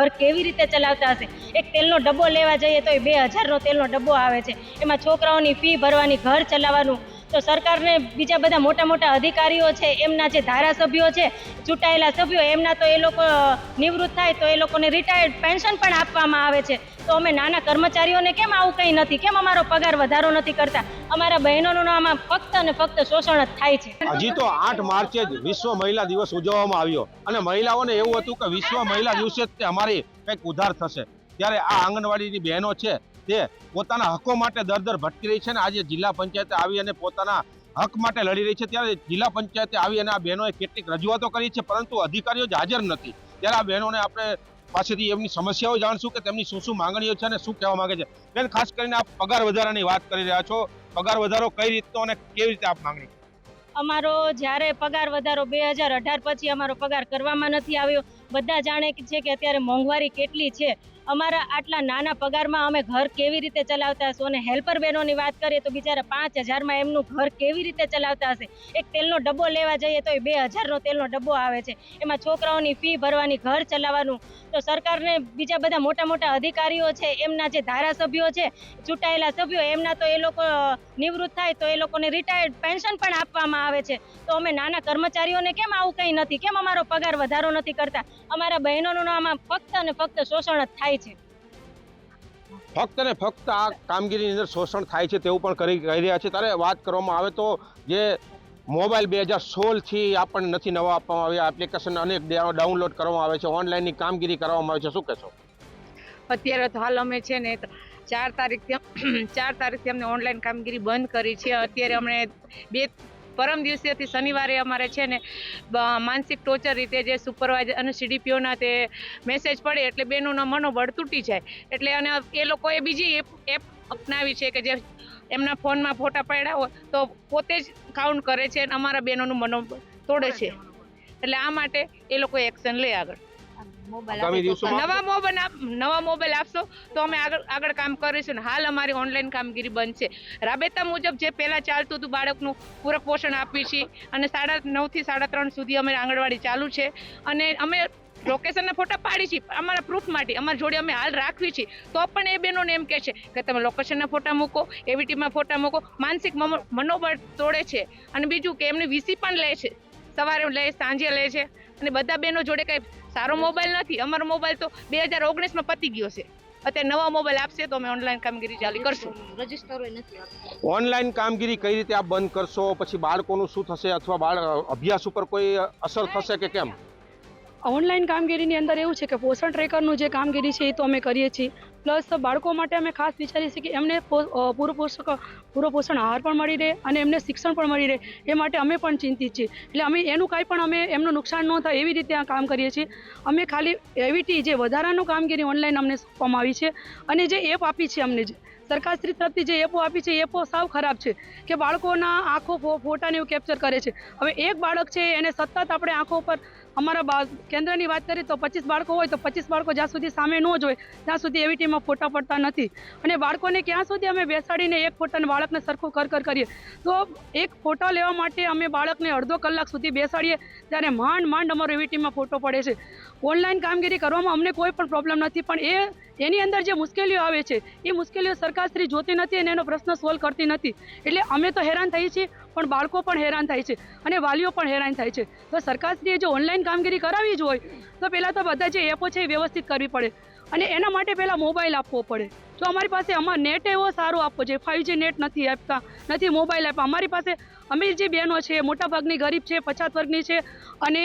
ઘર કેવી રીતે ચલાવતા હશે। એક તેલનો ડબ્બો લેવા જઈએ તો 2000નો તેલનો ડબ્બો આવે છે, એમાં છોકરાઓની ફી ભરવાની, ઘર ચલાવવાનું। તો સરકારને બીજા બધા મોટા મોટા અધિકારીઓ છે, એમના જે ધારાસભ્યો છે, ચૂંટાયેલા સભ્યો, એમના તો એ લોકો નિવૃત્ત થાય તો એ લોકોને રિટાયર્ડ પેન્શન પણ આપવામાં આવે છે। તો અમે નાના કર્મચારીઓને કેમ આવું કંઈ નથી, કેમ અમારો પગાર વધારો નથી કરતા? અમારા બહેનોનું આમાં ફક્ત અને ફક્ત શોષણ જ થાય છે। હજી તો 8 માર્ચે જ વિશ્વ મહિલા દિવસ ઉજવવામાં આવ્યો અને મહિલાઓને એવું હતું કે વિશ્વ મહિલા દિવસે જ અમારી કંઈક ઉદ્ધાર થશે, ત્યારે આ આંગણવાડીની બહેનો છે તે પોતાના હકો માટે દર ભટકી રહી છે અને આજે જિલ્લા પંચાયતે આવી અને પોતાના હક માટે લડી રહી છે। ત્યારે જિલ્લા પંચાયતે આવી અને આ બહેનોએ કેટલીક રજૂઆતો કરી છે, પરંતુ અધિકારીઓ જ હાજર નથી। ત્યારે આ બહેનોને આપણે પાસેથી એમની સમસ્યાઓ જાણશું કે તેમની શું શું માંગણીઓ છે અને શું કહેવા માંગે છે। બેન, ખાસ કરીને આપ પગાર વધારાની વાત કરી રહ્યા છો, પગાર વધારો કઈ રીતનો અને કેવી રીતે આપ માંગણી? અમારો જ્યારે પગાર વધારો 2018 પછી અમારો પગાર કરવામાં નથી આવ્યો। બધા જાણે છે કે અત્યારે મોંઘવારી કેટલી છે। અમારા આટલા નાના પગારમાં અમે ઘર કેવી રીતે ચલાવતા હશું? અને હેલ્પર બહેનોની વાત કરીએ તો બિચારા 5000માં એમનું ઘર કેવી રીતે ચલાવતા હશે? એક તેલનો ડબ્બો લેવા જઈએ તો 2000નો તેલનો ડબ્બો આવે છે, એમાં છોકરાઓની ફી ભરવાની, ઘર ચલાવવાનું। તો સરકારને બીજા બધા મોટા મોટા અધિકારીઓ છે, એમના જે ધારાસભ્યો છે, ચૂંટાયેલા સભ્યો, એમના તો એ લોકો નિવૃત્ત થાય તો એ લોકોને રિટાયર્ડ પેન્શન પણ આપવામાં આવે છે। તો અમે નાના કર્મચારીઓને કેમ આવું કંઈ નથી, કેમ અમારો પગાર વધારો નથી કરતા? અમારા બહેનોનું આમાં ફક્ત અને ફક્ત શોષણ જ થાય છે। ફક્ત ને ફક્ત આ કામગીરીની અંદર શોષણ થાય છે તેવું પણ કહી રહ્યા છે। ત્યારે વાત કરવામાં આવે તો જે મોબાઈલ 2016 થી આપણને નથી નવા આપવામાં આવ્યા, એપ્લિકેશન અનેક ડાઉનલોડ કરવામાં આવે છે, ઓનલાઈનની કામગીરી કરવામાં આવે છે, શું કહેશો? અત્યારે તો હાલ અમે છે ને 4 તારીખથી અમને ઓનલાઈન કામગીરી બંધ કરી છે। અત્યારે અમને પરમ દિવસેથી શનિવારે અમારે છે ને માનસિક ટોર્ચર રીતે જે સુપરવાઇઝર અને સીડીપીઓના તે મેસેજ પડે એટલે બેનોના મનોબળ તૂટી જાય। એટલે અને એ લોકોએ બીજી એપ અપનાવી છે કે જે એમના ફોનમાં ફોટા પડ્યા હોય તો પોતે જ કાઉન્ટ કરે છે અને અમારા બહેનોનું મનોબળ તોડે છે। એટલે આ માટે એ લોકો એક્શન લે આગળ। નવા મોબાઈલ આપશો તો અમે આગળ કામ કરીશું ને હાલ અમારી ઓનલાઈન કામગીરી બંધ છે। રાબેતા મુજબ જે પહેલા ચાલતું હતું બાળકનું પૂરક પોષણ આપીએ છીએ અને 9:30 થી 3:30 સુધી અમે આંગણવાડી ચાલુ છે અને અમે લોકેશનના ફોટા પાડી છીએ અમારા પ્રૂફ માટે, અમારી જોડે અમે હાલ રાખવી છીએ। તો પણ એ બહેનોને એમ કહે છે કે તમે લોકેશનના ફોટા મૂકો, એવીટીમાં ફોટા મૂકો, માનસિક મનોબળ તોડે છે। અને બીજું કે એમને વીસી પણ લે છે, સવારે લે, સાંજે લે છે અને બધા બહેનો જોડે કંઈ સારો મોબાઈલ નથી। અમારો મોબાઈલ તો 2019માં પતી ગયો છે। અત્યારે નવા મોબાઈલ આપશે તો અમે ઓનલાઈન કામગીરી ચાલુ કરશું। ઓનલાઈન કામગીરી કઈ રીતે આપ બંધ કરશો? પછી બાળકોનું શું થશે? અથવા બાળક અભ્યાસ ઉપર કોઈ અસર થશે કે કેમ? ઓનલાઈન કામગીરીની અંદર એવું છે કે પોષણ ટ્રેકરનું જે કામગીરી છે એ તો અમે કરીએ છીએ, પ્લસ બાળકો માટે અમે ખાસ વિચારીએ છીએ કે એમને પૂરો પોષણ આહાર પણ મળી રહે અને એમને શિક્ષણ પણ મળી રહે, એ માટે અમે પણ ચિંતિત છીએ। એટલે અમે એનું કાંઈ પણ અમે એમનું નુકસાન ન થાય એવી રીતે આ કામ કરીએ છીએ। અમે ખાલી એવીટી જે વધારાનું કામગીરી ઓનલાઈન અમને સોંપવામાં આવી છે અને જે એપ આપી છે અમને, જે સરકારશ્રી તરફથી જે એપો આપી છે એ એપો સાવ ખરાબ છે કે બાળકોના આંખો ફોટાને એવું કેપ્ચર કરે છે। હવે એક બાળક છે એને સતત આપણે આંખો પર, અમારા કેન્દ્રની વાત કરીએ તો 25 બાળકો હોય તો 25 બાળકો જ્યાં સુધી સામે ન જોઈ ત્યાં સુધી એવીટીમાં ફોટા પડતા નથી અને બાળકોને ક્યાં સુધી અમે બેસાડીને એક ફોટાને બાળકને સરખું કર કરીએ તો એક ફોટો લેવા માટે અમે બાળકને અડધો કલાક સુધી બેસાડીએ ત્યારે માંડ અમારો એવીટીમાં ફોટો પડે છે। ઓનલાઈન કામગીરી કરવામાં અમને કોઈ પણ પ્રોબ્લેમ નથી, પણ એની અંદર જે મુશ્કેલીઓ આવે છે એ મુશ્કેલીઓ સરકારશ્રી જોતી નથી અને એનો પ્રશ્ન સોલ્વ કરતી નથી। એટલે અમે તો હેરાન થઈએ છીએ, પણ બાળકો પણ હેરાન થાય છે અને વાલીઓ પણ હેરાન થાય છે। તો સરકારશ્રીએ જો ઓનલાઈન કામગીરી કરાવવી જ હોય તો પહેલાં તો બધા જે એપો છે એ વ્યવસ્થિત કરવી પડે અને એના માટે પહેલાં મોબાઈલ આપવો પડે। જો અમારી પાસે નેટ એવો સારો આપવો જોઈએ, 5G નેટ નથી આપતા, નથી મોબાઈલ આપ્યા। અમારી પાસે અમીર જે બહેનો છે, મોટાભાગની ગરીબ છે, પછાત વર્ગની છે અને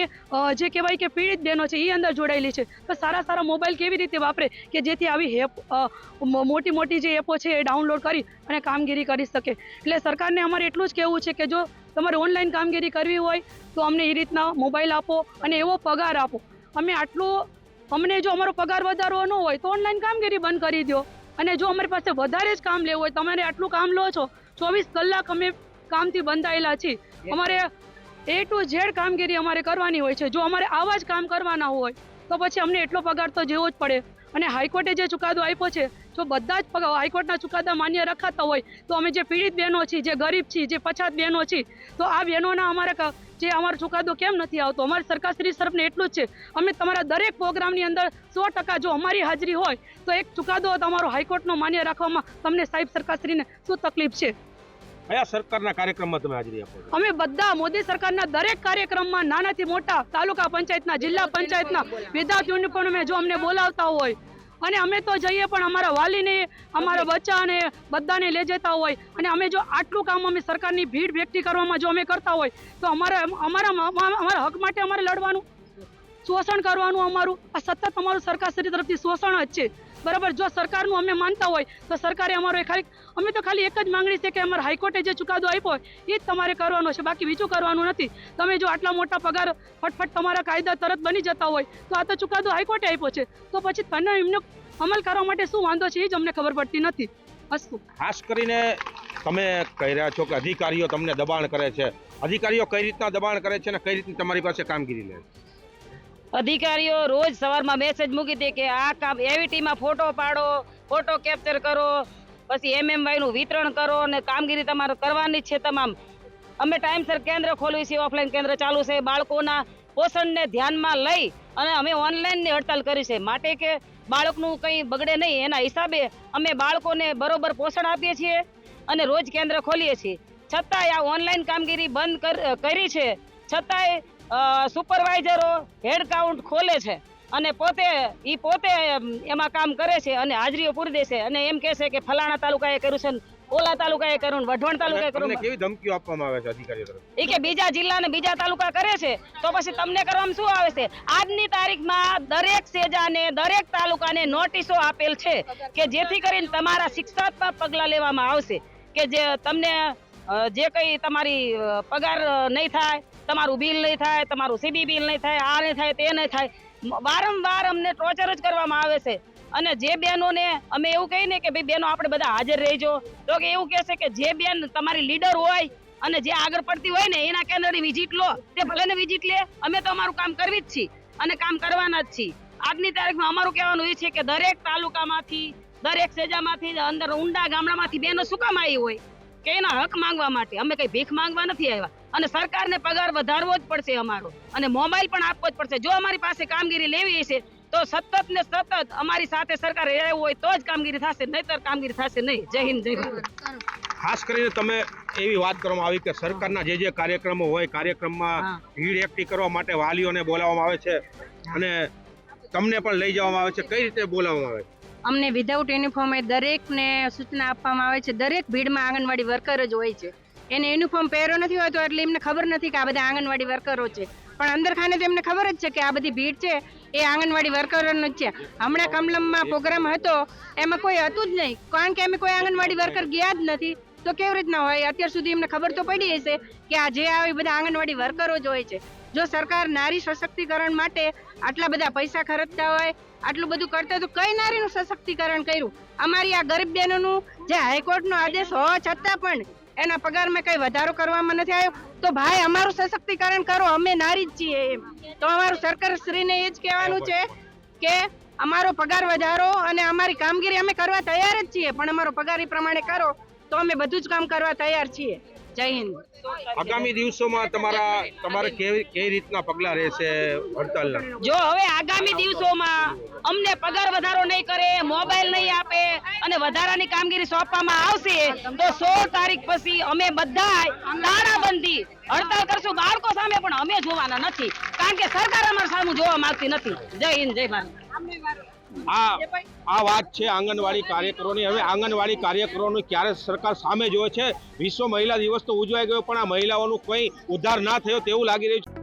જે કહેવાય કે પીડિત બહેનો છે એ અંદર જોડાયેલી છે, તો સારા મોબાઈલ કેવી રીતે વાપરે કે જેથી આવી મોટી જે એપો છે એ ડાઉનલોડ કરી અને કામગીરી કરી શકે। એટલે સરકારને અમારે એટલું જ કહેવું છે કે જો તમારે ઓનલાઈન કામગીરી કરવી હોય તો અમને એ રીતના મોબાઈલ આપો અને એવો પગાર આપો। અમને જો અમારો પગાર વધારવો ન હોય તો ઓનલાઈન કામગીરી બંધ કરી દો અને જો અમારી પાસે વધારે જ કામ લેવું હોય, તમારે આટલું કામ લો છો, 24 કલાક અમે કામથી બંધાયેલા છીએ, અમારે A to Z કામગીરી અમારે કરવાની હોય છે। જો અમારે આવા જ કામ કરવાના હોય તો પછી અમને એટલો પગાર તો જેવો જ પડે. અને હાઈકોર્ટે જે ચુકાદો આપ્યો છે, જો બધા જ હાઈકોર્ટના ચુકાદા માન્ય રખાતા હોય તો અમે જે પીડિત બહેનો છીએ, જે ગરીબ છીએ, જે પછાત બહેનો છીએ, તો આ બહેનોના જે અમારો ચુકાદો કેમ નથી આવતો? અમારી સરકારશ્રી તરફને એટલું જ છે, અમે તમારા દરેક પ્રોગ્રામની અંદર 100% જો અમારી હાજરી હોય તો એક ચુકાદો તમારો હાઈકોર્ટનો માન્ય રાખવામાં તમને સાહેબ સરકારશ્રીને શું તકલીફ છે? કયા સરકારના કાર્યક્રમમાં તમે હાજરી આપો છો? અમે બધા મોદી સરકારના દરેક કાર્યક્રમમાં નાનાથી મોટા તાલુકા પંચાયતના, જિલ્લા પંચાયતના, વિધાઉટ યુનિફોર્મે જો અમને બોલાવતા હોય અને અમે તો જઈએ પણ અમારા વાલીને, અમારા બચ્ચાને બધાને લઈ જતા હોય અને અમે જો આટલું કામ અમે સરકારની ભીડ ભેગી કરવામાં જો અમે કરતા હોય તો અમારા હક માટે અમારે લડવાનું, શોષણ કરવાનું અમારું આ સતત અમારું સરકારશ્રી તરફથી શોષણ જ છે. બરાબર, જો સરકારનું અમે માનતા હોય તો સરકારે અમારો અમે તો ખાલી એક જ માંગણી છે કે અમારા હાઈકોર્ટે જે ચુકાદો આપ્યો હોય એ જ તમારે કરવાનો છે, બાકી બીજું કરવાનું નથી. તમે જો આટલા મોટા પગાર ફટફટ તમારા કાયદા તરત બની જતા હોય તો આ તો ચુકાદો હાઈકોર્ટે આપ્યો છે, તો પછી તને એમનો અમલ કરવા માટે શું વાંધો છે એ જ અમને ખબર પડતી નથી. અસ્તુ. ખાસ કરીને તમે કહી રહ્યા છો કે અધિકારીઓ તમને દબાણ કરે છે, અધિકારીઓ કઈ રીતના દબાણ કરે છે અને કઈ રીતની તમારી પાસે કામગીરી લે છે? અધિકારીઓ રોજ સવારમાં મેસેજ મૂકી દે કે આ કામ એવીટીમાં ફોટો પાડો, ફોટો કેપ્ચર કરો, પછી MMY નું વિતરણ કરો અને કામગીરી તમારે કરવાની છે તમામ. અમે ટાઈમસર કેન્દ્ર ખોલવી છે, ઓફલાઈન કેન્દ્ર ચાલુ છે, બાળકોના પોષણને ધ્યાનમાં લઈ અને અમે ઓનલાઈનની હડતાલ કરી છે, માટે કે બાળકનું કંઈ બગડે નહીં એના હિસાબે અમે બાળકોને બરોબર પોષણ આપીએ છીએ અને રોજ કેન્દ્ર ખોલીએ છીએ. છતાંય આ ઓનલાઈન કામગીરી બંધ કરી છે, છતાંય સુપરવાઇઝરો હેડ કાઉન્ટ ખોલે છે અને પોતે એમાં કામ કરે છે અને હાજરીઓ પૂરી દે છે અને એમ કહે છે કે ફલાણા તાલુકાએ કર્યું છે, ઓલા તાલુકાએ કર્યું, વઢવાણ તાલુકાએ કર્યું. કેવી ધમકીઓ આપવામાં આવે છે અધિકારીઓ તરફથી? એ કે બીજા જિલ્લા ને બીજા તાલુકા કરે છે તો પછી તમને કરવામાં શું આવે છે? આજની તારીખમાં દરેક સેજાને, દરેક તાલુકાને નોટિસો આપેલ છે કે જેથી કરીને તમારા શિક્ષાત્મક પગલાં લેવામાં આવશે કે જે તમને જે કંઈ તમારી પગાર નહીં થાય, તમારું બિલ નહીં થાય, તમારું CB બિલ નહીં થાય, આ નહીં થાય, તે નહીં થાય. વારંવાર અમને ટોર્ચર જ કરવામાં આવે છે. અને જે બહેનોને અમે એવું કહીને કે ભાઈ બહેનો આપણે બધા હાજર રહેજો, તો કે એવું કહેશે કે જે બેન તમારી લીડર હોય અને જે આગળ પડતી હોય ને એના કેન્દ્રની વિઝિટ લો, તે ભલે ને વિઝિટ લે, અમે તો અમારું કામ કરવી જ છીએ અને કામ કરવાના જ છીએ. આજની તારીખમાં અમારું કહેવાનું એ છે કે દરેક તાલુકામાંથી, દરેક સેજામાંથી, અંદર ઊંડા ગામડામાંથી બહેનો શું કામ આવી હોય કે એના હક માંગવા માટે. અમે કઈ ભીખ માંગવા નથી આવ્યા અને સરકારને પગાર વધારવો જ પડશે અમારો અને મોબાઈલ પણ આપવો જ પડશે. જો અમારી પાસે કામગીરી લેવી છે તો સતત ને સતત અમારી સાથે સરકાર રહેવું હોય તો જ કામગીરી થશે, નહીતર કામગીરી થશે નહીં. જય હિન્દ, જય ભારત. ખાસ કરીને તમે એવી વાત કરવામાં આવી કે સરકારના જે કાર્યક્રમો હોય, કાર્યક્રમમાં ભીડ એકઠી કરવા માટે વાલીઓને બોલાવવામાં આવે છે અને તમને પણ લઈ જવામાં આવે છે. કઈ રીતે બોલાવવામાં આવે છે? અમને વિધાઉટ યુનિફોર્મે દરેકને સૂચના આપવામાં આવે છે. દરેક ભીડમાં આંગણવાડી વર્કર જ હોય છે. એને યુનિફોર્મ પહેર્યો નથી હોતો એટલે એમને ખબર નથી કે આ બધા આંગણવાડી વર્કરો છે, પણ અંદર ખાને તો એમને ખબર જ છે કે આ બધી ભીડ છે એ આંગણવાડી વર્કરોનો જ છે. હમણાં કમલમમાં પ્રોગ્રામ હતો એમાં કોઈ હતું જ નહીં, કારણ કે અમે કોઈ આંગણવાડી વર્કર ગયા જ નથી, તો કેવી રીતના હોય? અત્યાર સુધી એમને ખબર તો પડી હશે કે આ જે આવે બધા આંગણવાડી વર્કરો જ હોય છે. જો સરકાર નારી સશક્તિકરણ માટે આટલા બધા પૈસા ખર્ચતા હોય, આટલું બધું કરતા તો કઈ નારીનું સશક્તિકરણ કર્યું? અમારી આ ગરીબ બહેનોનું જે હાઈકોર્ટનો આદેશ હોવા છતાં પણ એના પગારમાં કઈ વધારો કરવામાં નથી આવ્યો, તો ભાઈ અમારું સશક્તિકરણ કરો, અમે નારી જ છીએ એમ. તો અમારું સરકારશ્રીને એ જ કહેવાનું છે કે અમારો પગાર વધારો અને અમારી કામગીરી અમે કરવા તૈયાર જ છીએ, પણ અમારો પગાર એ પ્રમાણે કરો તો અમે બધું જ કામ કરવા તૈયાર છીએ. જય હિન્દ. આગામી દિવસોમાં તમારે કેવી રીતના પગલાં રહેશે હડતાલના? જો હવે આગામી દિવસોમાં અમને પગાર વધારો નહીં કરે, મોબાઈલ નહીં આપે અને વધારાની કામગીરી સોંપવામાં આવશે તો 16 તારીખ પછી અમે બધા તાળાબંધી હડતાલ કરશું. બાળકો સામે પણ અમે જોવાના નથી, કારણ કે સરકાર અમારા સામે જોવા માંગતી નથી. જય હિન્દ, જય ભારત. આ વાત છે આંગણવાડી કાર્યકરોની. હવે આંગણવાડી કાર્યકરોનું ક્યારે સરકાર સામે જોવે છે? વિશ્વ મહિલા દિવસ તો ઉજવાઈ ગયો પણ આ મહિલાઓનું કોઈ ઉદ્ધાર ના થયો તેવું લાગી રહ્યું છે.